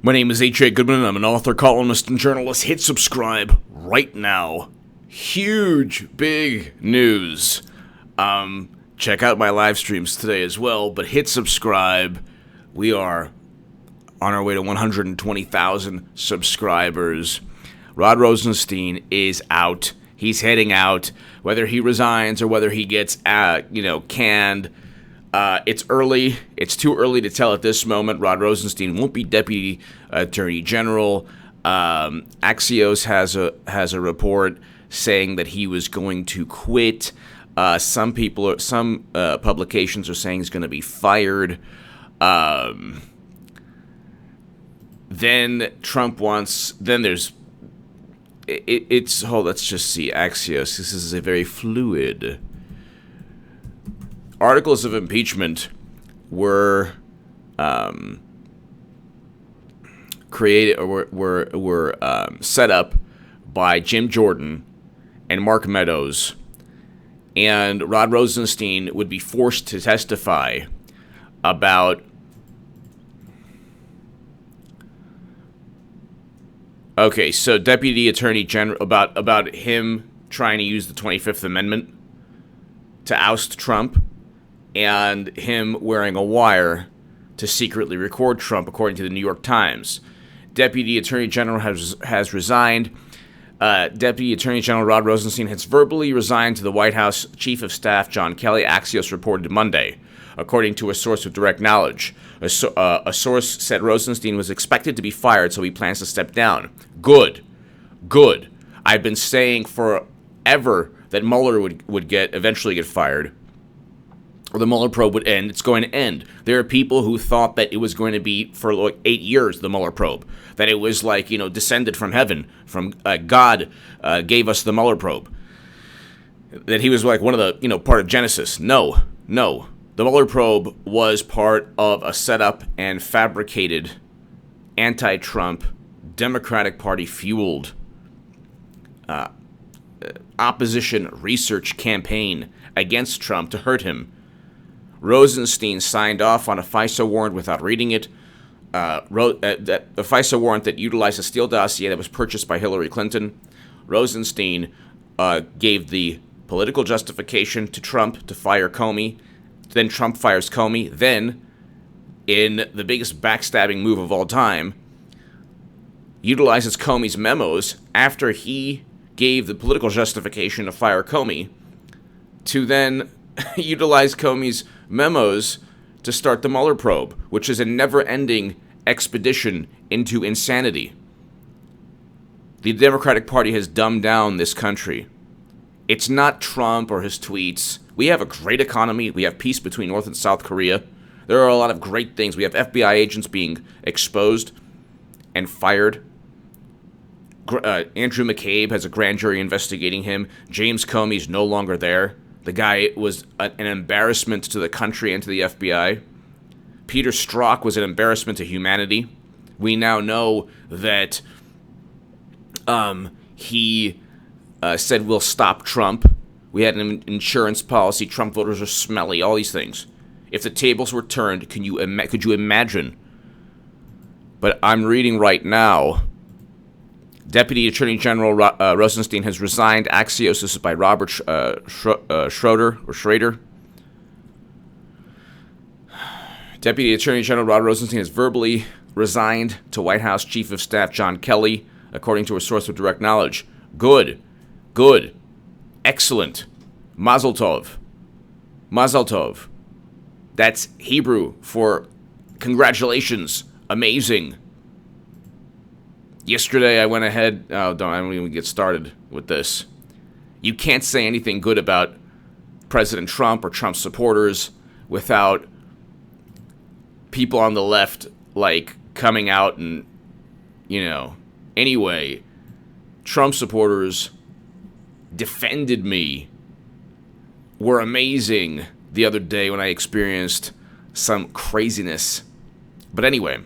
My name is H.A. Goodman, and I'm an author, columnist, and journalist. Hit subscribe right now. Huge, big news. Check out my live streams today as well, but hit subscribe. We are on our way to 120,000 subscribers. Rod Rosenstein is out. He's heading out. Whether he resigns or whether he gets, canned. It's early. It's too early to tell at this moment. Rod Rosenstein won't be Deputy Attorney General. Axios has a report saying that he was going to quit. Some publications are saying he's going to be fired. Then Trump wants. Then there's. Let's just see Axios. This is a very fluid. Articles of impeachment were created or were set up by Jim Jordan and Mark Meadows, and Rod Rosenstein would be forced to testify about Deputy Attorney General about him trying to use the 25th Amendment to oust Trump, and him wearing a wire to secretly record Trump, according to the New York Times. Deputy Attorney General has resigned. Deputy Attorney General Rod Rosenstein has verbally resigned to the White House Chief of Staff John Kelly, Axios reported Monday, according to a source with direct knowledge. A source said Rosenstein was expected to be fired, so he plans to step down. Good. I've been saying forever that Mueller would eventually get fired, or the Mueller probe would end. It's going to end. There are people who thought that it was going to be for like 8 years, the Mueller probe, that it was like, descended from heaven, from God gave us the Mueller probe, that he was like one of the, part of Genesis. No. The Mueller probe was part of a setup and fabricated anti-Trump, Democratic Party fueled opposition research campaign against Trump to hurt him. Rosenstein signed off on a FISA warrant without reading it. A FISA warrant that utilized a Steele dossier that was purchased by Hillary Clinton. Rosenstein gave the political justification to Trump to fire Comey. Then Trump fires Comey. Then, in the biggest backstabbing move of all time, utilizes Comey's memos after he gave the political justification to fire Comey to then utilize Comey's memos to start the Mueller probe, which is a never-ending expedition into insanity. The Democratic Party has dumbed down this country. It's not Trump or his tweets. We have a great economy. We have peace between North and South Korea. There are a lot of great things. We have FBI agents being exposed and fired. Andrew McCabe has a grand jury investigating him. James Comey's no longer there. The guy was an embarrassment to the country and to the FBI. Peter Strzok was an embarrassment to humanity. We now know that he said we'll stop Trump. We had an insurance policy. Trump voters are smelly. All these things. If the tables were turned, could you imagine? But I'm reading right now. Deputy Attorney General Rosenstein has resigned. Axios, this is by Robert Schrader. Deputy Attorney General Rod Rosenstein has verbally resigned to White House Chief of Staff John Kelly, according to a source with direct knowledge. Good. Excellent. Mazel tov. That's Hebrew for congratulations. Amazing. Yesterday, I went ahead. I don't even get started with this. You can't say anything good about President Trump or Trump supporters without people on the left, coming out and, Anyway, Trump supporters defended me. Were amazing the other day when I experienced some craziness. But anyway.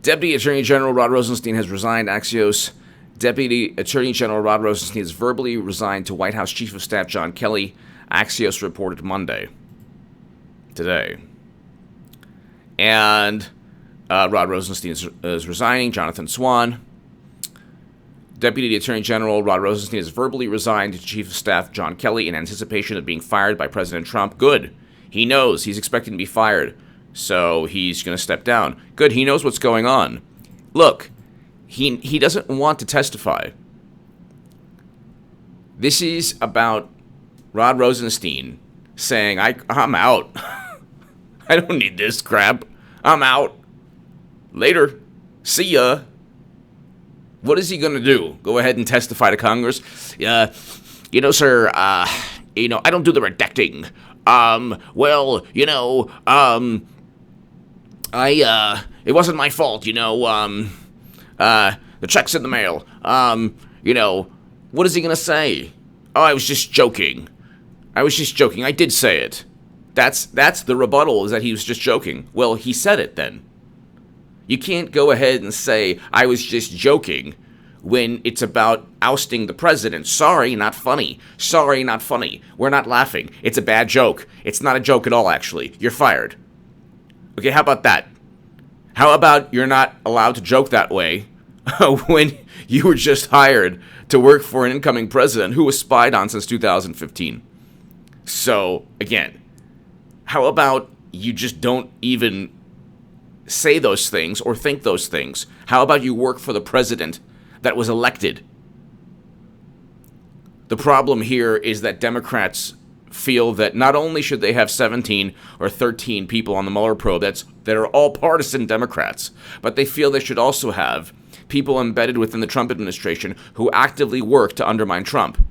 Deputy Attorney General Rod Rosenstein has resigned. Axios. Deputy Attorney General Rod Rosenstein has verbally resigned to White House Chief of Staff John Kelly. Axios reported Monday. Today. And Rod Rosenstein is resigning. Jonathan Swan. Deputy Attorney General Rod Rosenstein has verbally resigned to Chief of Staff John Kelly in anticipation of being fired by President Trump. Good. He knows he's expecting to be fired, so he's going to step down. Good. He knows what's going on. Look, he doesn't want to testify. This is about Rod Rosenstein saying, I'm out. I don't need this crap. I'm out. Later. See ya. What is he going to do? Go ahead and testify to Congress? Sir, I don't do the redacting. It wasn't my fault, the check's in the mail. What is he going to say? Oh, I was just joking. I did say it. That's the rebuttal, is that he was just joking. Well, he said it then. You can't go ahead and say, I was just joking, when it's about ousting the president. Sorry, not funny. Sorry, not funny. We're not laughing. It's a bad joke. It's not a joke at all, actually. You're fired. Okay, how about that? How about you're not allowed to joke that way when you were just hired to work for an incoming president who was spied on since 2015? So, again, how about you just don't even say those things or think those things? How about you work for the president that was elected? The problem here is that Democrats feel that not only should they have 17 or 13 people on the Mueller probe that are all partisan Democrats, but they feel they should also have people embedded within the Trump administration who actively work to undermine Trump.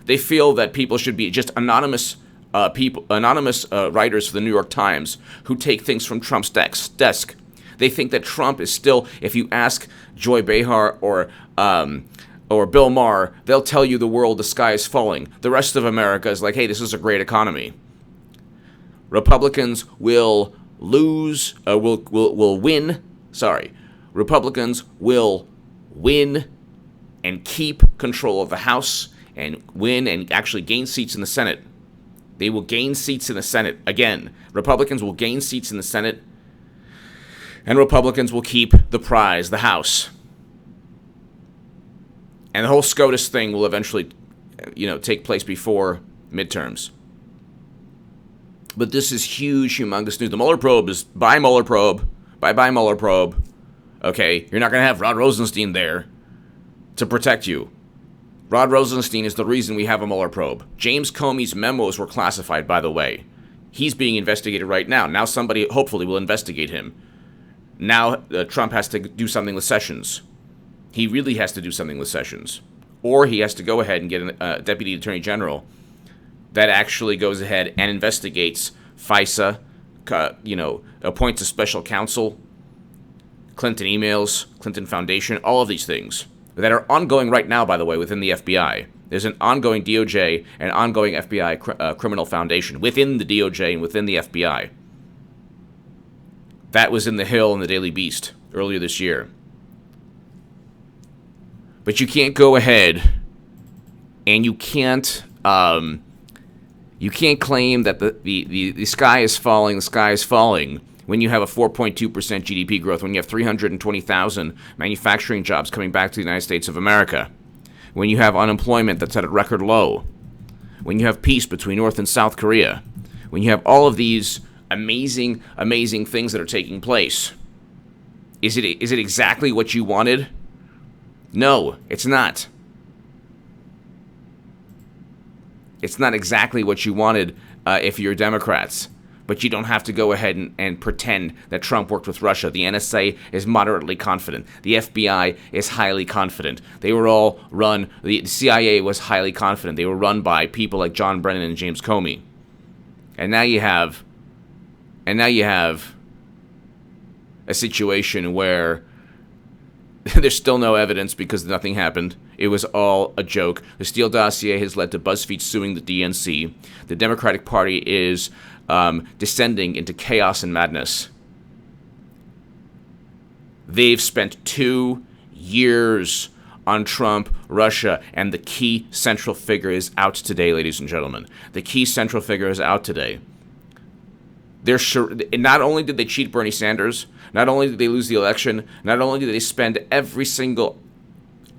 They feel that people should be just anonymous writers for the New York Times who take things from Trump's desk. They think that Trump is still, if you ask Joy Behar or Bill Maher, they'll tell you the sky is falling. The rest of America is like, hey, this is a great economy. Republicans will win. Republicans will win and keep control of the House and win and actually gain seats in the Senate. They will gain seats in the Senate. Again, Republicans will gain seats in the Senate, and Republicans will keep the prize, the House. And the whole SCOTUS thing will eventually, take place before midterms. But this is huge, humongous news. The Mueller probe is bye Mueller probe. Bye-bye Mueller probe. Okay, you're not going to have Rod Rosenstein there to protect you. Rod Rosenstein is the reason we have a Mueller probe. James Comey's memos were classified, by the way. He's being investigated right now. Now somebody hopefully will investigate him. Now Trump has to do something with Sessions. He really has to do something with Sessions. Or he has to go ahead and get a deputy attorney general that actually goes ahead and investigates FISA, appoints a special counsel, Clinton emails, Clinton Foundation, all of these things that are ongoing right now, by the way, within the FBI. There's an ongoing DOJ and ongoing FBI criminal foundation within the DOJ and within the FBI. That was in The Hill and the Daily Beast earlier this year. But you can't go ahead and you can't claim that the sky is falling, when you have a 4.2% GDP growth, when you have 320,000 manufacturing jobs coming back to the United States of America, when you have unemployment that's at a record low, when you have peace between North and South Korea, when you have all of these amazing, amazing things that are taking place. Is it exactly what you wanted? No, it's not. It's not exactly what you wanted if you're Democrats. But you don't have to go ahead and pretend that Trump worked with Russia. The NSA is moderately confident. The FBI is highly confident. They were all run, the CIA was highly confident. They were run by people like John Brennan and James Comey. And now you have a situation where there's still no evidence because nothing happened. It was all a joke. The Steele dossier has led to BuzzFeed suing the DNC. The Democratic Party is descending into chaos and madness. They've spent 2 years on Trump, Russia, and the key central figure is out today, ladies and gentlemen. The key central figure is out today. They're sure. Not only did they cheat Bernie Sanders, not only did they lose the election, not only did they spend every single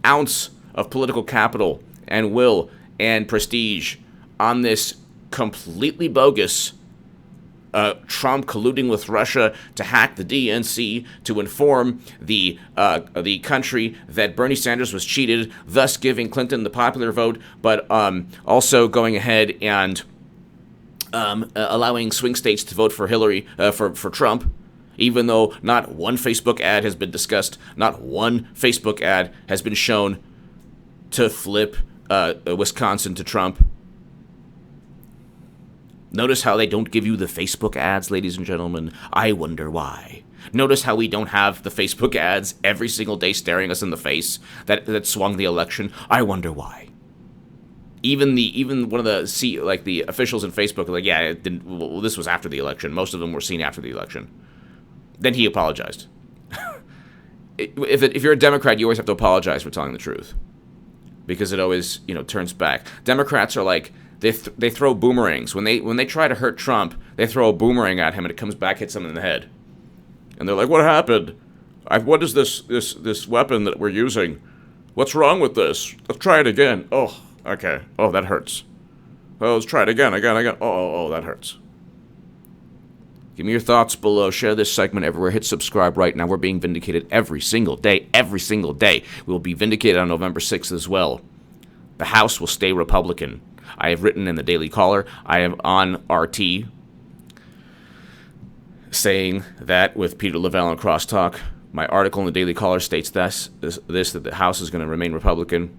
ounce of political capital and will and prestige on this completely bogus Trump colluding with Russia to hack the DNC to inform the country that Bernie Sanders was cheated, thus giving Clinton the popular vote, but also going ahead and allowing swing states to vote for Hillary for Trump, even though not one Facebook ad has been discussed, not one Facebook ad has been shown to flip Wisconsin to Trump. Notice how they don't give you the Facebook ads, ladies and gentlemen. I wonder why. Notice how we don't have the Facebook ads every single day staring us in the face that swung the election. I wonder why. Even one of the officials in Facebook are like, yeah, it didn't. Well, this was after the election. Most of them were seen after the election. Then he apologized. If you're a Democrat, you always have to apologize for telling the truth, because it always turns back. Democrats are like, they throw boomerangs. When they try to hurt Trump, they throw a boomerang at him and it comes back, hits him in the head. And they're like, what happened? What is this weapon that we're using? What's wrong with this? Let's try it again. Oh, okay. Oh, that hurts. Oh, let's try it again. Oh, that hurts. Give me your thoughts below. Share this segment everywhere. Hit subscribe right now. We're being vindicated every single day. Every single day. We will be vindicated on November 6th as well. The House will stay Republican. I have written in the Daily Caller. I am on RT saying that with Peter Lavelle and Crosstalk. My article in the Daily Caller states that the House is going to remain Republican.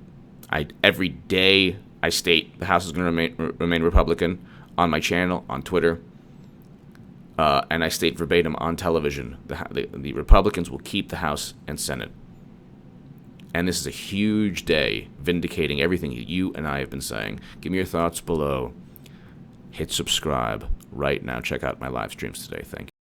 Every day I state the House is going to remain Republican on my channel, on Twitter. And I state verbatim on television, the Republicans will keep the House and Senate. And this is a huge day vindicating everything you and I have been saying. Give me your thoughts below. Hit subscribe right now. Check out my live streams today. Thank you.